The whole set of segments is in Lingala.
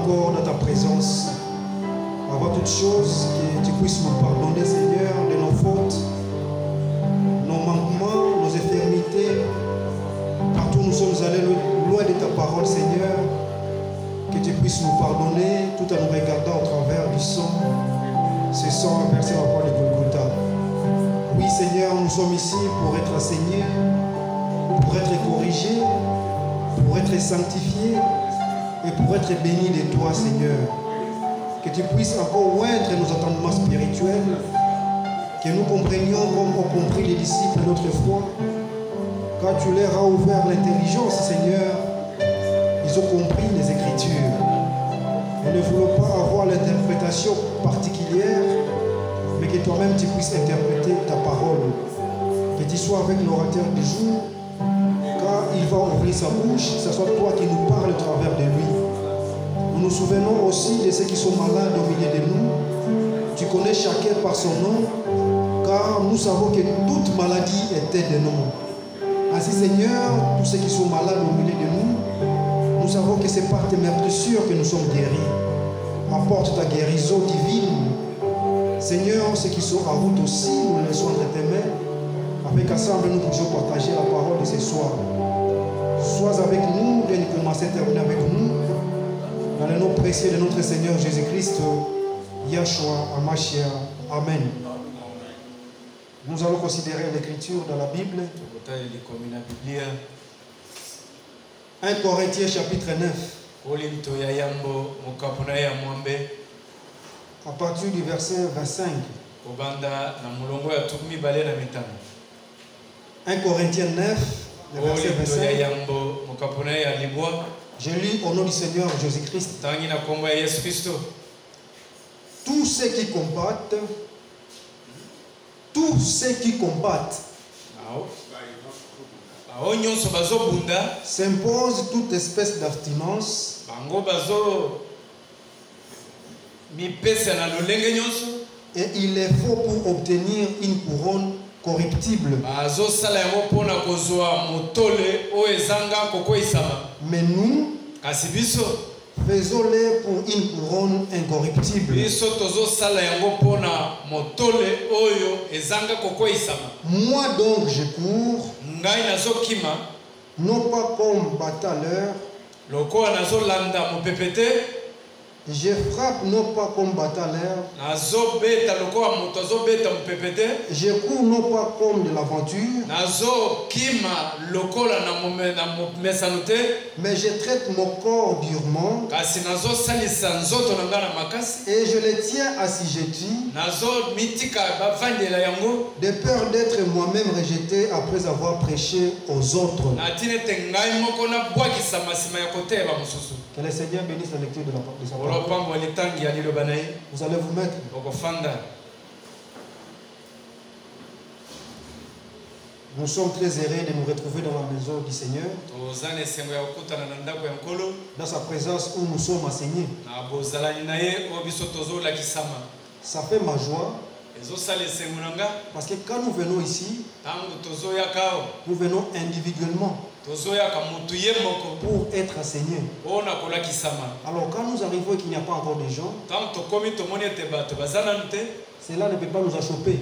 encore dans ta présence. Avant toute chose, que tu puisses nous pardonner, Seigneur, de nos fautes, nos manquements, nos infirmités. Partout où nous sommes allés loin de ta parole, Seigneur, que tu puisses nous pardonner tout en nous regardant au travers du sang, ce sang versé à la croix de Golgotha. Oui, Seigneur, nous sommes ici pour être enseignés, pour être corrigés, pour être sanctifiés et pour être bénis de toi, Seigneur. Que tu puisses encore oindre nos entendements spirituels, que nous comprenions comme ont compris les disciples notre foi. Quand tu leur as ouvert l'intelligence, Seigneur, ils ont compris les Écritures. Nous ne voulons pas avoir l'interprétation particulière, mais que toi-même tu puisses interpréter ta parole. Que tu sois avec l'orateur du jour. Quand il va ouvrir sa bouche, que ce soit toi qui nous parles au travers de lui. Nous nous souvenons aussi de ceux qui sont malades au milieu de nous. Tu connais chacun par son nom, car nous savons que toute maladie était de nous. Ainsi, Seigneur, tous ceux qui sont malades au milieu de nous, nous savons que c'est par tes meurtrissures que nous sommes guéris. Apporte ta guérison divine. Seigneur, ceux qui sont en route aussi, nous les laissons entre tes mains, afin qu'ensemble nous puissions partager la parole de ce soir. Sois avec nous, dès que commencer à terminer avec nous, dans le nom précieux de notre Seigneur Jésus-Christ, Yahshua Hamashiach. Amen. Nous allons considérer l'écriture dans la Bible. 1 Corinthiens chapitre 9. À partir du verset 25. 1 Corinthiens 9, le verset 25. Je lis au nom du Seigneur Jésus-Christ. Tous ceux qui combattent s'imposent toute espèce d'abstinence et il est faux pour obtenir une couronne corruptible. Mais nous, faisons-les pour une couronne incorruptible. Moi donc je cours, non pas comme batailleur, je frappe non pas comme batailleur, je cours non pas comme de l'aventure, mais je traite mon corps durement et je le tiens assujetti de peur d'être moi-même rejeté après avoir prêché aux autres. Que le Seigneur bénisse la lecture de sa parole. Vous allez vous mettre. Nous sommes très heureux de nous retrouver dans la maison du Seigneur, dans sa présence où nous sommes enseignés. Ça fait ma joie, parce que quand nous venons ici, nous venons individuellement pour être enseignés. Alors quand nous arrivons et qu'il n'y a pas encore de gens, cela ne peut pas nous achoper.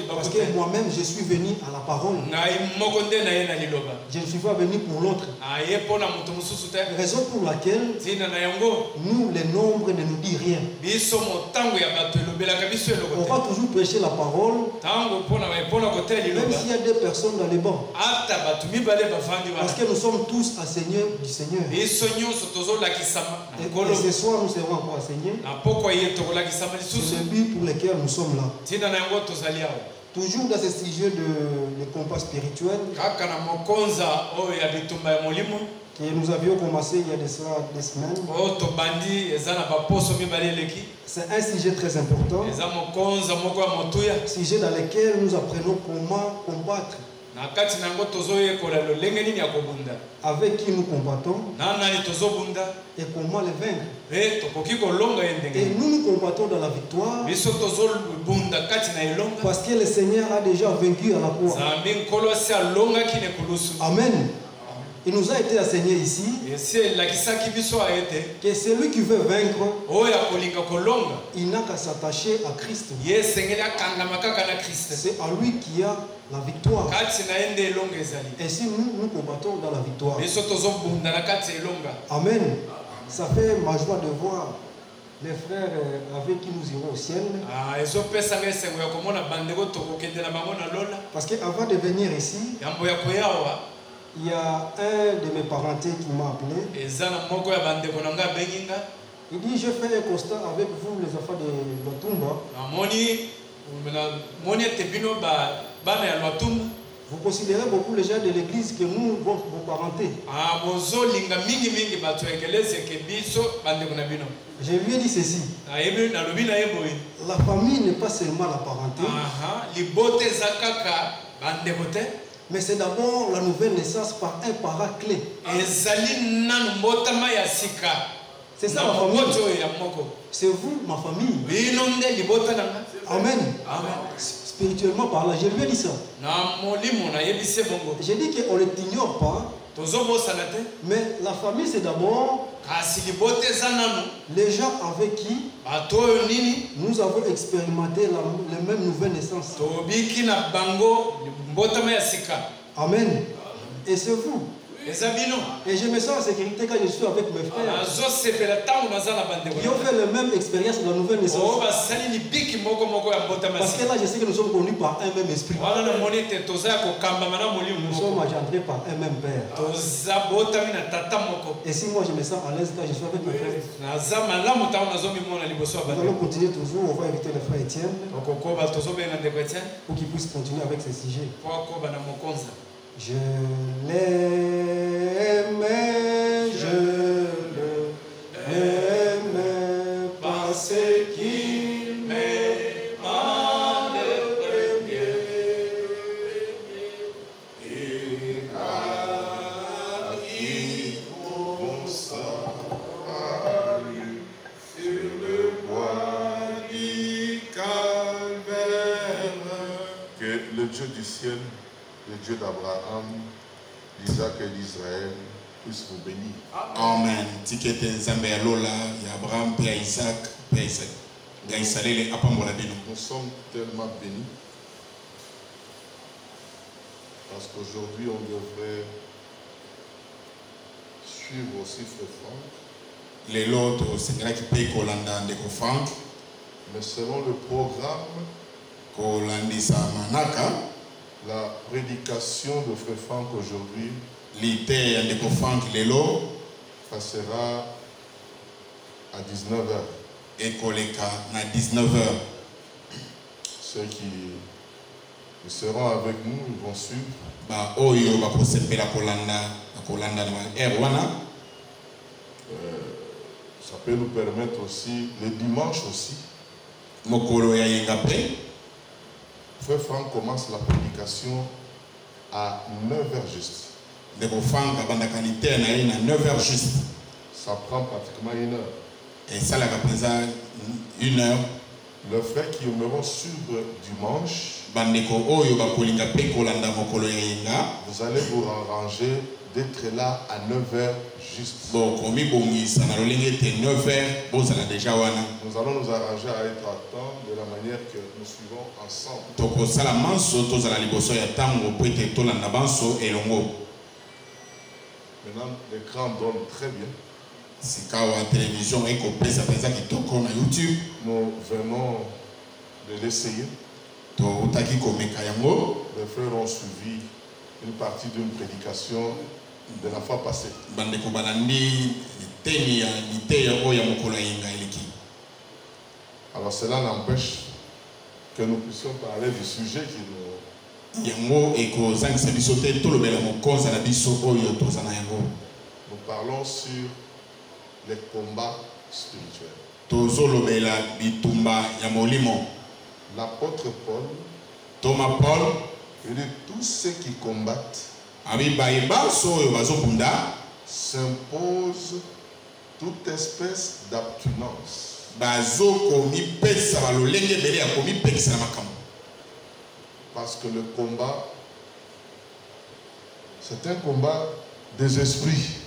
Parce que moi-même, je suis venu à la parole. Je ne suis pas venu pour l'autre. Raison pour laquelle nous, les nombres, ne nous dit rien. On va toujours prêcher la parole, même s'il y a des personnes dans les bancs. Parce que nous sommes tous enseignés du Seigneur. Et ce soir, nous serons encore enseignés. C'est le but pour lequel nous sommes là. Toujours dans ce sujet de compas spirituel que nous avions commencé il y a de cela des semaines. C'est un sujet très important. Sujet dans lequel nous apprenons comment combattre. Avec qui nous combattons et comment les vaincre. Et nous combattons dans la victoire parce que le Seigneur a déjà vaincu à la croix. Amen. Il nous a été enseigné ici que celui qui veut vaincre, il n'a qu'à s'attacher à Christ. C'est à lui qui a la victoire. Et si nous combattons dans la victoire. Amen. Ça fait ma joie de voir les frères avec qui nous irons au ciel. Parce qu'avant de venir ici, il y a un de mes parentés qui m'a appelé. Il dit, je fais un constat avec vous, les enfants de Lotumba. Vous considérez beaucoup les gens de l'église que nous, vos parentés. Je lui ai dit ceci. La famille n'est pas seulement la parenté. Mais c'est d'abord la nouvelle naissance par un parent clé. C'est ça ma famille. C'est vous, ma famille. Amen. Spirituellement parlant, je lui ai dit ça. J'ai dit qu'on ne t'ignore pas. Mais la famille c'est d'abord les gens avec qui nous avons expérimenté la même nouvelle naissance. Amen. Et c'est vous. Et je me sens en sécurité quand je suis avec mes frères. Ils ont fait la même expérience de la nouvelle naissance. Parce que là, je sais que nous sommes connus par un même esprit. Nous sommes engendrés par un même Père. Et si moi je me sens à l'aise quand je suis avec mes frères, nous allons continuer toujours. On va inviter le frère Étienne pour qu'il puisse continuer avec ce sujet. Je l'aimais, je l'aimais parce qu'il m'aima le premier. Et car il consacre sur le bois du calvaire. Que le Dieu du ciel, le Dieu d'Abraham, d'Isaac et d'Israël puisse vous bénir. Amen. Tikete Nzambe ya Lola, ya Abraham, Père Isaac, Père Isaac. Nous sommes tellement bénis parce qu'aujourd'hui on devrait suivre aussi Frère Franck. Les autres, c'est vrai qu'il paye Kolanda de Franck. Mais selon le programme, Kolandisa Manaka. La prédication de Frère Franck aujourd'hui passera à 19h. Et Koleka à 19h. Ceux qui seront avec nous, ils vont suivre. Ça peut nous permettre aussi, le dimanche aussi. Frère Franck commence la prédication à 9h juste. De Franck à 9h juste. Ça prend pratiquement 1 heure. Et ça la représente 1 heure. Le frère qui aimeront suivre dimanche, vous allez vous arranger d'être là à 9h juste. Nous allons nous arranger à être à temps de la manière que nous suivons ensemble. Maintenant, l'écran donne très bien. Nous venons de l'essayer. Les frères ont suivi une partie d'une prédication de la fois passée. Alors cela n'empêche que nous puissions parler du sujet qui nous... Nous parlons sur les combats spirituels. L'apôtre Paul, il dit tous ceux qui combattent s'imposent toute espèce d'abstinence. Parce que le combat, c'est un combat des esprits.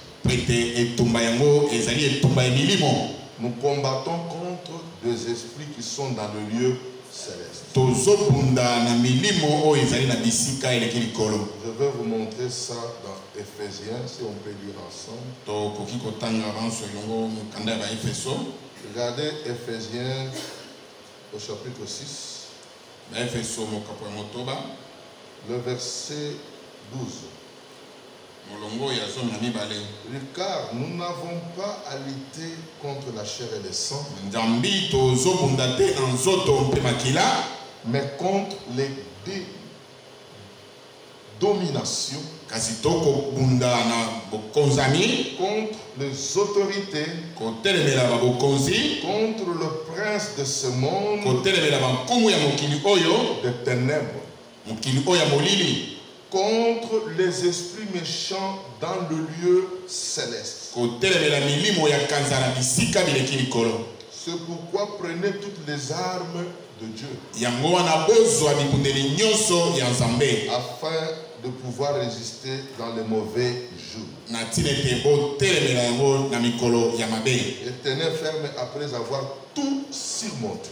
Nous combattons contre des esprits qui sont dans le lieu céleste. Je vais vous montrer ça dans Éphésiens, si on peut lire ensemble. Regardez Éphésiens au chapitre 6, le verset 12. Car nous n'avons pas à lutter contre la chair et le sang, mais contre les dominations, contre les autorités, contre le prince de ce monde des ténèbres, contre les esprits méchants dans le lieu céleste. C'est pourquoi prenez toutes les armes de Dieu, afin de pouvoir résister dans les mauvais jours. Et tenez ferme après avoir tout surmonté.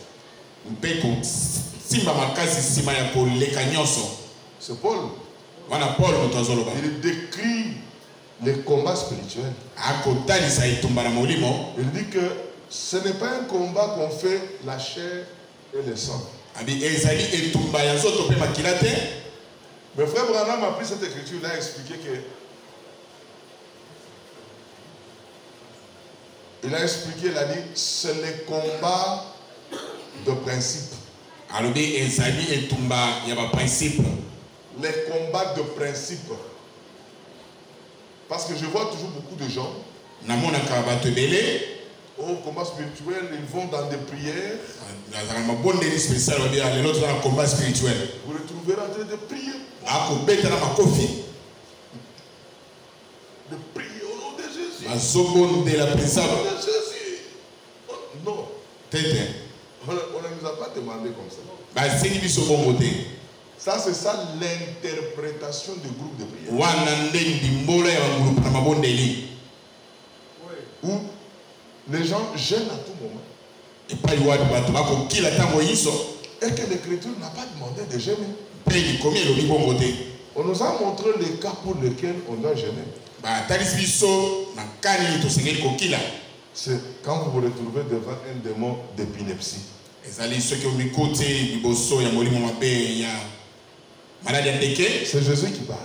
C'est Paul. Il décrit les combats spirituels. Il dit que ce n'est pas un combat qu'on fait la chair et le sang. Mais frère Branham a pris cette écriture là et expliqué que il a dit c'est le combat de principe. Les combats de principe. Parce que je vois toujours beaucoup de gens au combat spirituel, ils vont dans des prières. Vous les trouverez en train de prier. De prier au nom de Jésus. Au nom de Jésus. Non. On ne nous a pas demandé comme ça. Ça, c'est ça l'interprétation du groupe de prière. Où les gens gênent à tout moment. Et que l'Écriture n'a pas demandé de gêner. On nous a montré les cas pour lesquels on doit gêner. C'est quand vous vous retrouvez devant un démon d'épilepsie. C'est Jésus qui parle.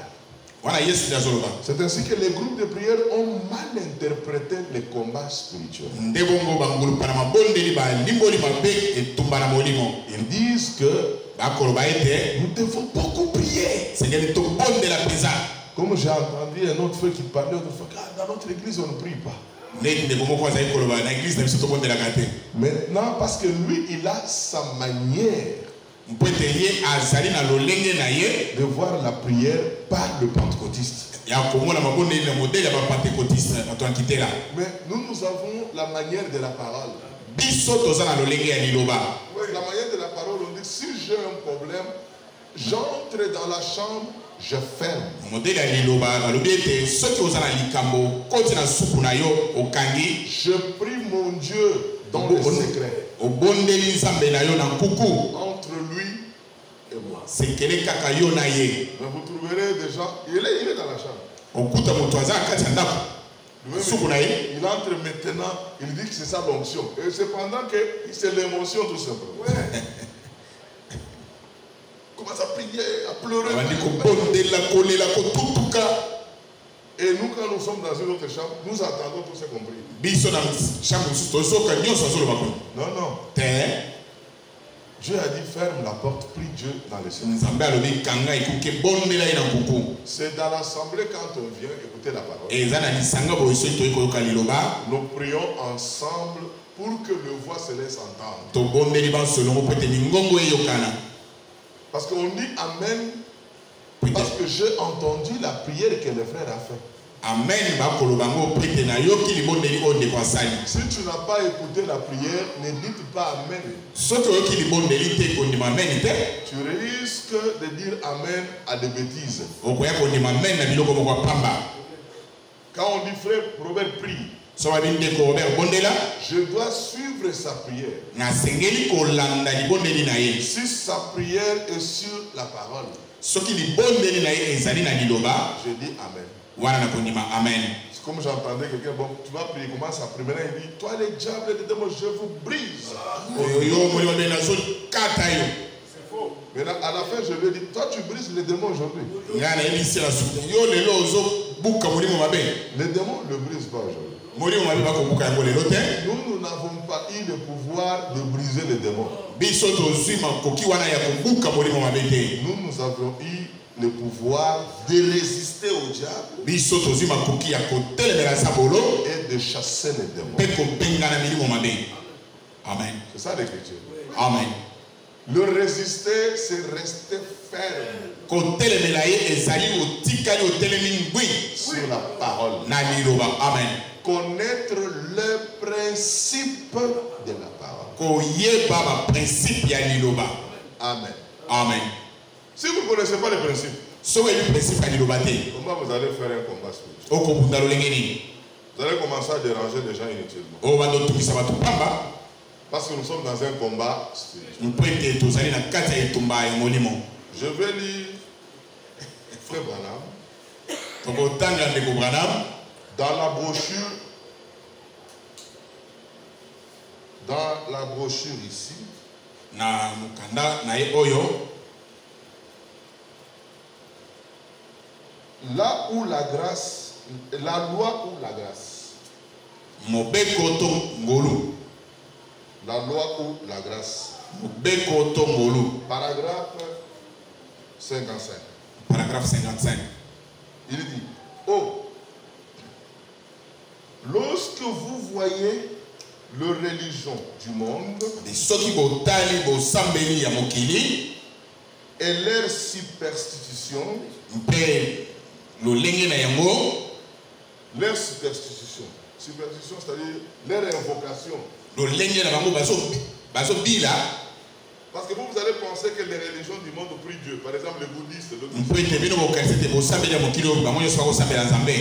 C'est ainsi que les groupes de prière ont mal interprété les combats spirituels. Ils disent que nous devons beaucoup prier. Comme j'ai entendu un autre frère qui parlait autrefois, dans notre église on ne prie pas. Maintenant, parce que lui, il a sa manière de voir la prière par le pentecôtiste. Mais nous avons la manière de la parole. Oui, la manière de la parole, on dit si j'ai un problème, j'entre dans la chambre, je ferme. Je prie mon Dieu dans le secret. Entre lui et moi. Mais vous trouverez des gens, il est dans la chambre. Il entre maintenant, il dit que c'est ça l'onction. Et cependant que c'est l'émotion tout simplement. Ouais. Commence à prier, à pleurer. Et nous, quand nous sommes dans une autre chambre, nous attendons tout ce qu'on prie. Non, non. Dieu a dit ferme la porte, prie Dieu dans le ciel. C'est dans l'assemblée quand on vient écouter la parole. Nous prions ensemble pour que le voix céleste entende. Parce qu'on dit Amen, parce que j'ai entendu la prière que le frère a fait. Amen. Si tu n'as pas écouté la prière, ne dites pas Amen. Tu risques de dire Amen à des bêtises. Quand on dit frère Robert prie, So babindeko Robert Bondela. je dois suivre sa prière. Na sengeli kolanda libondeli na ye. Si sa prière est sur la parole, Soki libondeli na ye ezali na liloba. je dis amen. Wana na kondima amen. C'est comme j'entendais quelqu'un, bon, tu vas prier, commence à prier. Maintenant, il dit, toi les diables des démons, je vous brise. Yo moli wa bena so kata yo. C'est faux. Maintenant, à la fin, je lui ai dit, toi tu brises les démons aujourd'hui. Ngana elisi la su. Yo lelo ozo buka molimo mabe. Les démons ne brisent pas aujourd'hui. Molimo mabe bako buka yango lelo te. Nous n'avons pas eu le pouvoir de briser les démons. Biso tozwi makoki wana ya kobuka molimo mabe te. Nous avions eu le pouvoir de résister au diable Biso tozwi makoki ya kotelemela sabolo et de chasser les démons. pe kobengana milimo mabe. Amen. C'est ça l'écriture. Amen. Le résister, c'est rester ferme Kotelemela ye ezali otikali otelemi ngwi sur la parole. na liloba. Amen. Connaître le principe de la parole. Koyeba ba principe ya liloba. Amen. Amen. Si vous ne connaissez pas les principes, So eli principe ya liloba te. comment vous allez faire un combat spirituel? Okobunda lolenge nini? Vous allez commencer à déranger les gens inutilement. O bando tumisa batu pamba. Parce que nous sommes dans un combat spirituel. Mpwete tozali na kati ya etumba ya molimo. Je vais lire Frère Branham Tokotanga ndeko Branham dans la brochure. Dans la brochure ici, na mukanda na ye oyo. là où la grâce, la loi ou la grâce. Mobeko to ngolu. La loi ou la grâce. Mobeko to ngolu. Paragraphe 55. Paragraphe 55. Il dit, oh, lorsque vous voyez les religions du monde Soki botali bosambeli ya mokili et leurs superstitions, mpe lolenge na yango. leurs superstitions, superstition c'est-à-dire leur invocation. Lolenge na bango bazo bila. Parce que vous allez penser que les religions du monde prient Dieu. Par exemple, les bouddhistes, Mpwete bino bokanisi te bosambeli ya mokili oyo bango nyonso bakosambela Nzambe.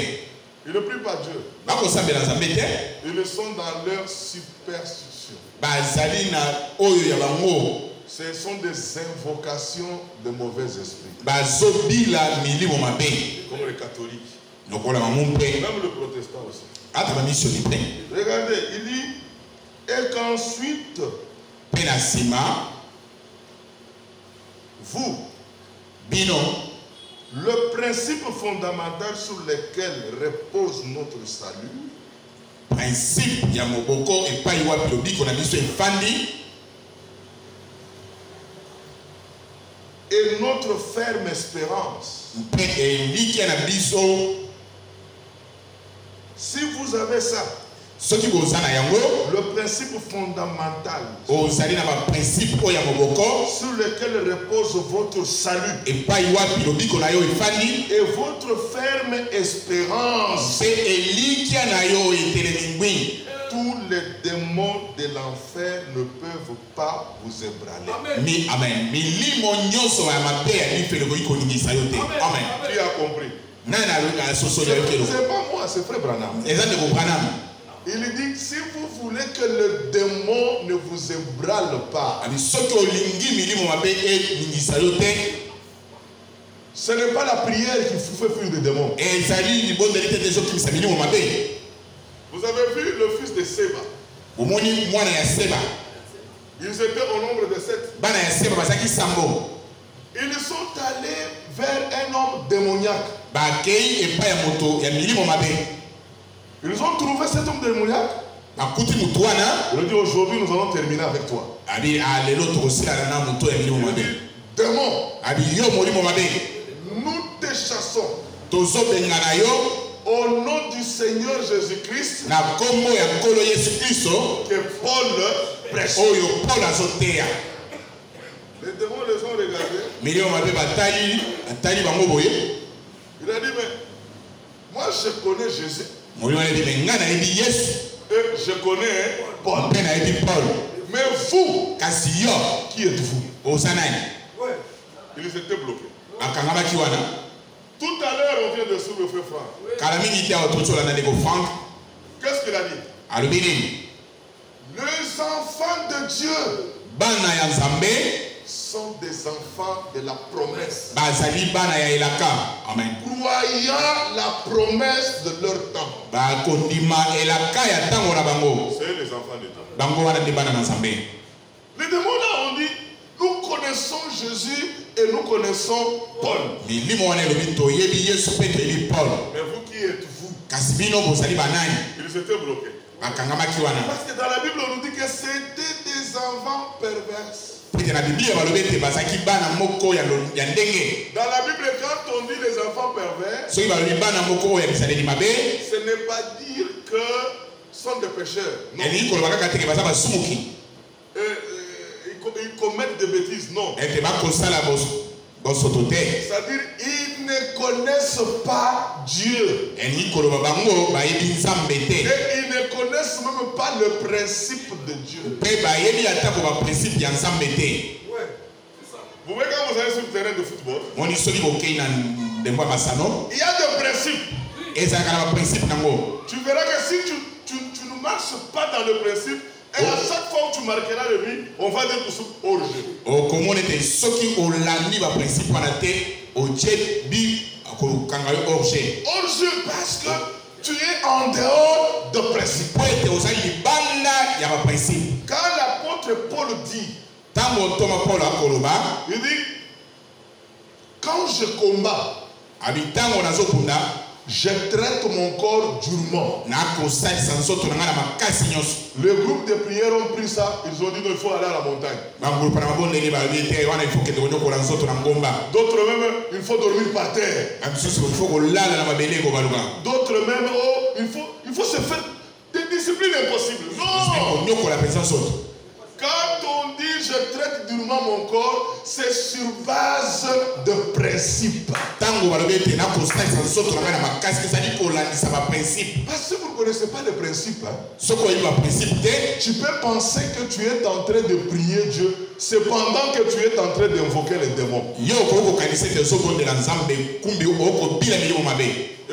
ils ne prient pas Dieu. Bakosambela Nzambe te. Ils sont dans leur superstition. Bazali na oyo ya bango. Ce sont des invocations de mauvais esprits. Bazo bila milimo mabe. Comme les catholiques. Lokola bango mpe. Même le protestant aussi. Ata bamisio mpe. Regardez, il dit, et qu'ensuite, Pe na nsima vous, bino le principe fondamental sur lequel repose notre salut, principe ya moboko epai wapi lobiko na biso efandi et notre ferme espérance. mpe elikia na biso. Si vous avez ça, Soki boza na yango le principe fondamental ozali na baprincipe oyo ya moboko sur lequel repose votre salut epai wapi lobiko na yo efandi et votre ferme espérance, mpe elikia na yo etelemi ngwi, tous les démons de l'enfer ne peuvent pas vous ébranler. Amen. Milimo nyonso ya mabe ya mifele koki koningisa yo te. Amen. Qui a compris? Nani aloka sosoli ya yokelo? C'est pas moi, c'est Frère Branham. Eza ndeko Branham. Il dit, si vous voulez que le démon ne vous ébranle pas, Abi soki olingi milimo mabe eningisa yo te, ce n'est pas la prière qui vous fait fuir des démons. ezali libondeli te te ezokimisa milimo mabe. Vous avez vu le fils de Séba. Omoni mwana ya Seba. Ils étaient au nombre de 7. Bana ya Seba bazaki sambo. Ils sont allés vers un homme démoniaque. Bakei epai ya moto ya milimo mabe. Ils ont trouvé cet homme démoniaque. Bakuti mutu wana. Il a dit, aujourd'hui nous allons terminer avec toi. Abi alelo tokosilana na moto ya milimo mabe. Démon, Abi yo molimo mabe. nous te chassons Tozobengana yo au nom du Seigneur Jésus-Christ na kombo ya nkolo Yesu Kristo que Paul prêche. oyo Paul azoteya. Les démons les ont regardés. Milimo mabe batali bango boye. Il a dit, mais moi je connais Jésus. Molimo alebi menga na yebi Yesu. Et je connais Paul. Mpe na yebi Paul. Mais vous, Kasi yo qui êtes-vous? oza nani? Ils étaient bloqués. Akangamaki wana. Tout à l'heure, on vient de suivre le frère Franck. Qu'est-ce qu'il a dit? Les enfants de Dieu sont des enfants de la promesse. Croyant la promesse de leur temps. C'est les enfants de Dieu. Les démons là ont dit, nous connaissons Jésus et nous connaissons Paul. Mais vous qui êtes-vous? Ils étaient bloqués. Parce que dans la Bible on nous dit que c'était des enfants perverses. Dans la Bible, quand on dit les enfants pervers, ce n'est pas dire que ce sont des pécheurs. Non. Ils commettent des bêtises, non. C'est-à-dire ils ne connaissent pas Dieu. Et ils ne connaissent même pas le principe de Dieu. Ouais. Vous voyez quand vous allez sur le terrain de football, il y a des principes. Tu verras que si tu ne marches pas dans le principe, et à chaque fois où tu marqueras le but, on va dire que c'est hors-jeu. Hors-jeu parce que tu es en dehors de principe. Quand l'apôtre Paul dit, il dit, quand je combats, je traite mon corps durement. Le groupe de prière ont pris ça, ils ont dit qu'il faut aller à la montagne. D'autres même, il faut dormir par terre. D'autres même, oh, il faut se faire des disciplines impossibles. Non! Quand on dit je traite durement mon corps, c'est sur base de principes. Parce que vous ne connaissez pas les principes. Hein? Tu peux penser que tu es en train de prier Dieu, cependant que tu es en train d'invoquer les démons. Et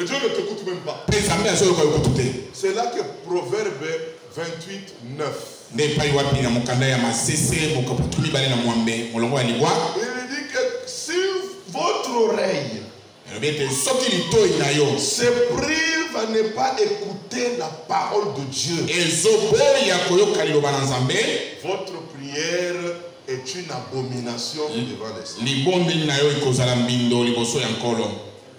Dieu ne t'écoute même pas. C'est là que Proverbe 28, 9. Il dit que si votre oreille se prive à ne pas écouter la parole de Dieu, votre prière est une abomination devant les cieux.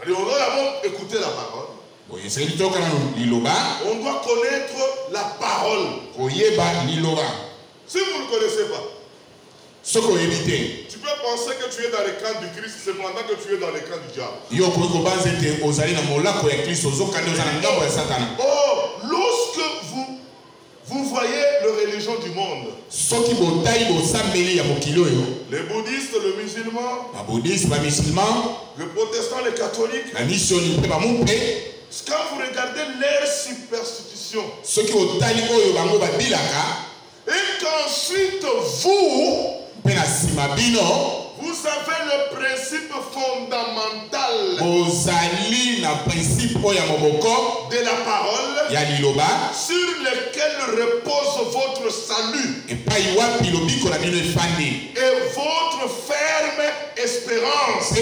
On doit d'abord écouter la parole. On doit connaître la parole. Si vous ne connaissez pas, tu peux penser que tu es dans le camp du Christ, cependant que tu es dans le camp du diable. Oh, lorsque vous voyez la religion du monde, les bouddhistes, les musulmans, les protestants, les catholiques, quand vous regardez leur superstition, et qu'ensuite vous avez le principe fondamental de la parole sur lequel repose votre salut et votre ferme espérance.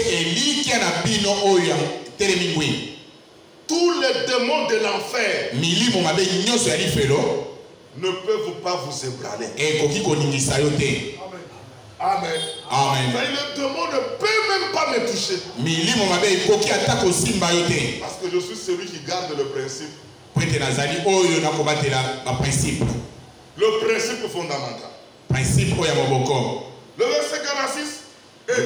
Tous les démons de l'enfer ne peuvent pas vous ébranler. Amen. Amen. Le démon ne peut même pas me toucher. Parce que je suis celui qui garde le principe. Le principe fondamental. Le verset 46 et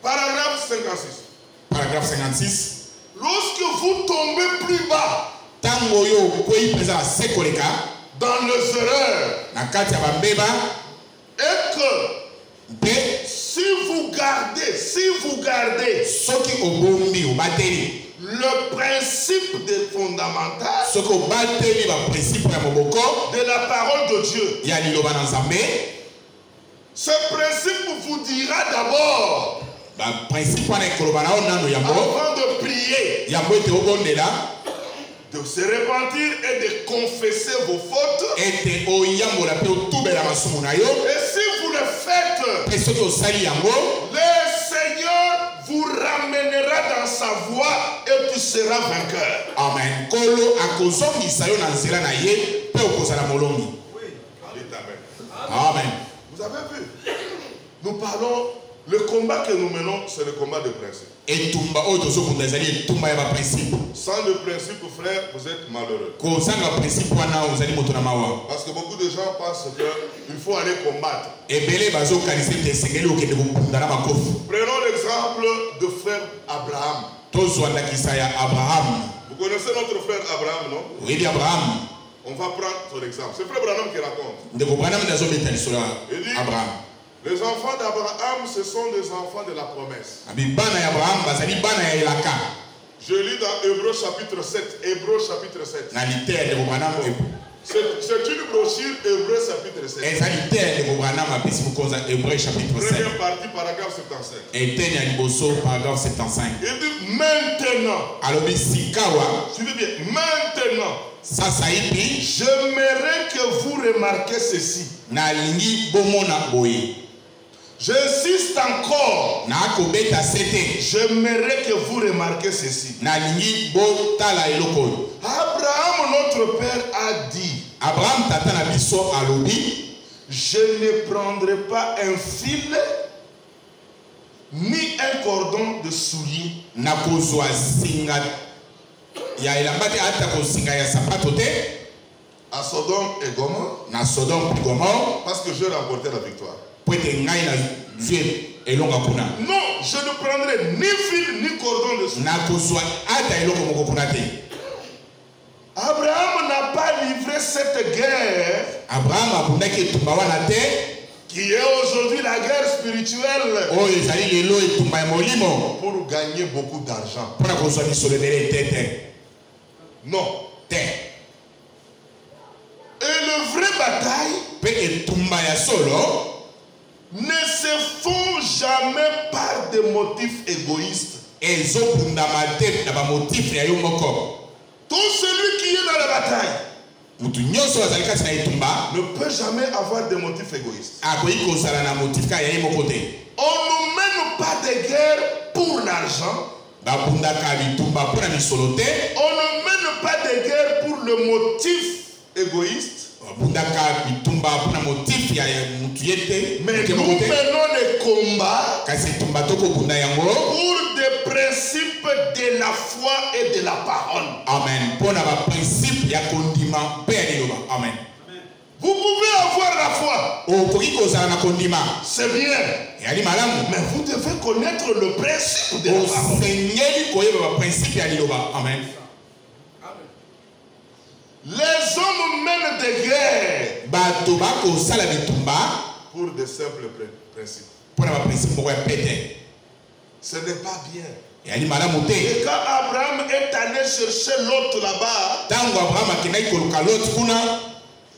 paragraphe 56. Paragraphe 56. Lorsque vous tombez plus bas dans les erreurs, et que si vous gardez le principe fondamental de la parole de Dieu, ce principe vous dira d'abord avant de prier, de se repentir et de confesser vos fautes. Et si vous le faites, le Seigneur vous ramènera dans sa voie et tu seras vainqueur. Amen. Amen. Vous avez vu? Nous parlons, le combat que nous menons, c'est le combat de principe. Sans le principe, frère, vous êtes malheureux. Parce que beaucoup de gens pensent qu'il faut aller combattre. Prenons l'exemple de frère Abraham. Vous connaissez notre frère Abraham, non? Oui, Abraham. On va prendre son exemple. C'est frère Abraham qui raconte. Il dit, les enfants d'Abraham, ce sont des enfants de la promesse. Je lis dans Hébreux chapitre 7. Hébreux chapitre 7. C'est une brochure Hébreux chapitre 7. Première partie, paragraphe 75. Il dit maintenant. Suivez bien. Maintenant. J'aimerais que vous remarquiez ceci. J'insiste encore. J'aimerais que vous remarquiez ceci. Abraham, notre père, a dit, je ne prendrai pas un fil ni un cordon de soulier. À Sodome et Gomorrhe, parce que je remportais la victoire. Non, je ne prendrai ni fil ni cordon de soulier. Abraham n'a pas livré cette guerre qui est aujourd'hui la guerre spirituelle pour gagner beaucoup d'argent. Non. Et le vrai bataille ne se font jamais par des motifs égoïstes. Tout celui qui est dans la bataille ne peut jamais avoir des motifs égoïstes. On ne mène pas de guerre pour l'argent. On ne mène pas de guerre pour le motif égoïste. Mais nous menons les combats pour des principes de la foi et de la parole. Amen. Vous pouvez avoir la foi. C'est bien. Mais vous devez connaître le principe de la parole. Amen. Les hommes mènent des guerres pour de simples principes. Ce n'est pas bien. Et quand Abraham est allé chercher l'autre là-bas,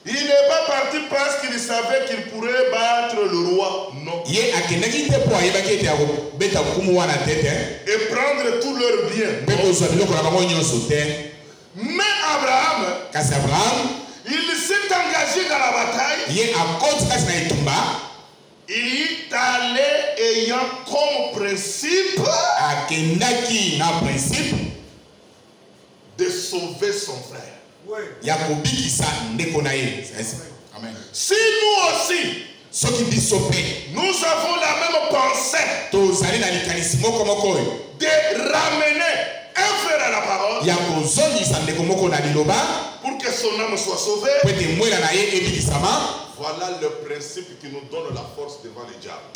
il n'est pas parti parce qu'il savait qu'il pourrait battre le roi. Non. Et prendre tous leurs biens. Mais Abraham, il s'est engagé dans la bataille. Il est allé ayant comme principe de sauver son frère. Amen. Si nous aussi, nous avons la même pensée de ramener un frère à la parole pour que son âme soit sauvée, voilà le principe qui nous donne la force devant les diables.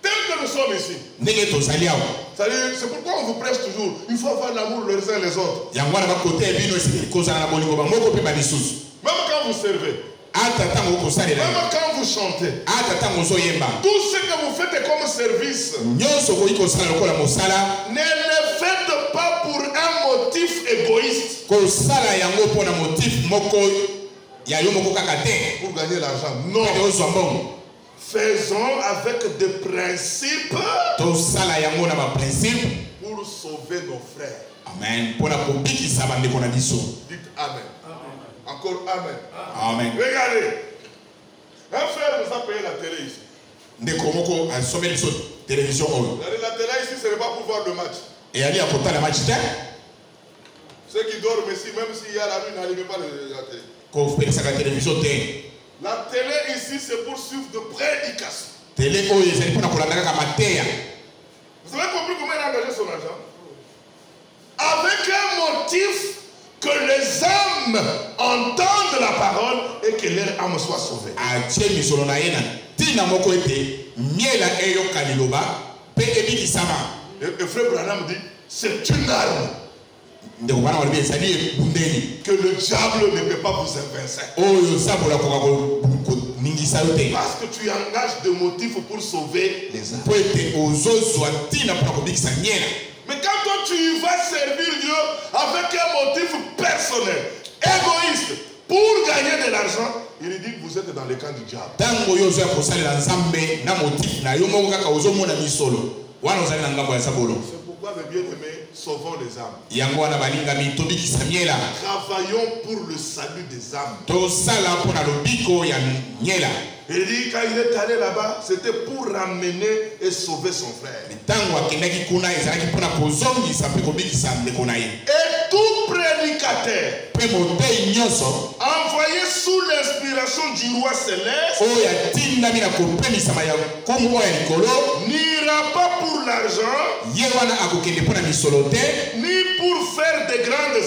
Tel que nous sommes ici, c'est pourquoi on vous prêche toujours, il faut avoir l'amour les uns les autres. Même quand vous servez, même quand vous chantez, tout ce que vous faites comme service, ne le faites pas pour un motif égoïste. ya yo moko kaka te pour gagner l'argent. Non. te ozwa mbongo. Faisons avec des principes Tosala yango na ba principe pour sauver nos frères. amen pona kobikisa bandeko na biso. Dites amen. Encore amen. Amen. Regardez. Un frère nous a payé la télé ici. Ndeko moko asomeli biso télévision oyo. La télé ici, ce n'est pas pour voir le match. Et ali akotala match te. Ceux qui dorment ici, même s'il y a la nuit, n'allumez pas la télé. Kopelesaka télévision te. La télé ici, c'est pour suivre de prédication. Télé oyo ezali mpona kolanda kaka mateya. Vous avez compris comment il a engagé son argent? Avec un motif que les âmes entendent la parole et que leur âme soit sauvée. Atie misolo na ye na ntina moko ete miela eyoka liloba mpe ebikisama. Et frère Branham dit, c'est une arme Ndeko bana walobi ezali ebundeli que le diable ne peut pas vous évincer. oyo sabola koka koningisa yo te. Parce que tu engages des motifs pour sauver les âmes. Po ete ozozwa ntina mpona kobikisa miela. Mais quand toi tu vas servir Dieu avec un motif personnel, égoïste, pour gagner de l'argent, il dit que vous êtes dans le camp du diable. Tango yo ozoya kosalela nzambe na motif na yo moko kaka ozomona misolo wana ozali na ngambo ya sabolo. C'est pourquoi mes bien-aimés, sauvons les âmes. Yango wana balingami tobikisa miela. Travaillons pour le salut des âmes. Tosala mpona lobiko ya miela. Il dit quand il est allé là-bas, c'était pour ramener et sauver son frère. Tango akendaki kuna ezalaki mpona kozongisa mpe kobikisa ndeko na ye. Et tout prédicateur Mpe motei nyonso envoyé sous l'inspiration du roi céleste oyo atindami na kopemisama ya nkombo oyo ya likolo n'ira pas pour l'argent ye wana akokende mpona misolo te ni pour faire de grandes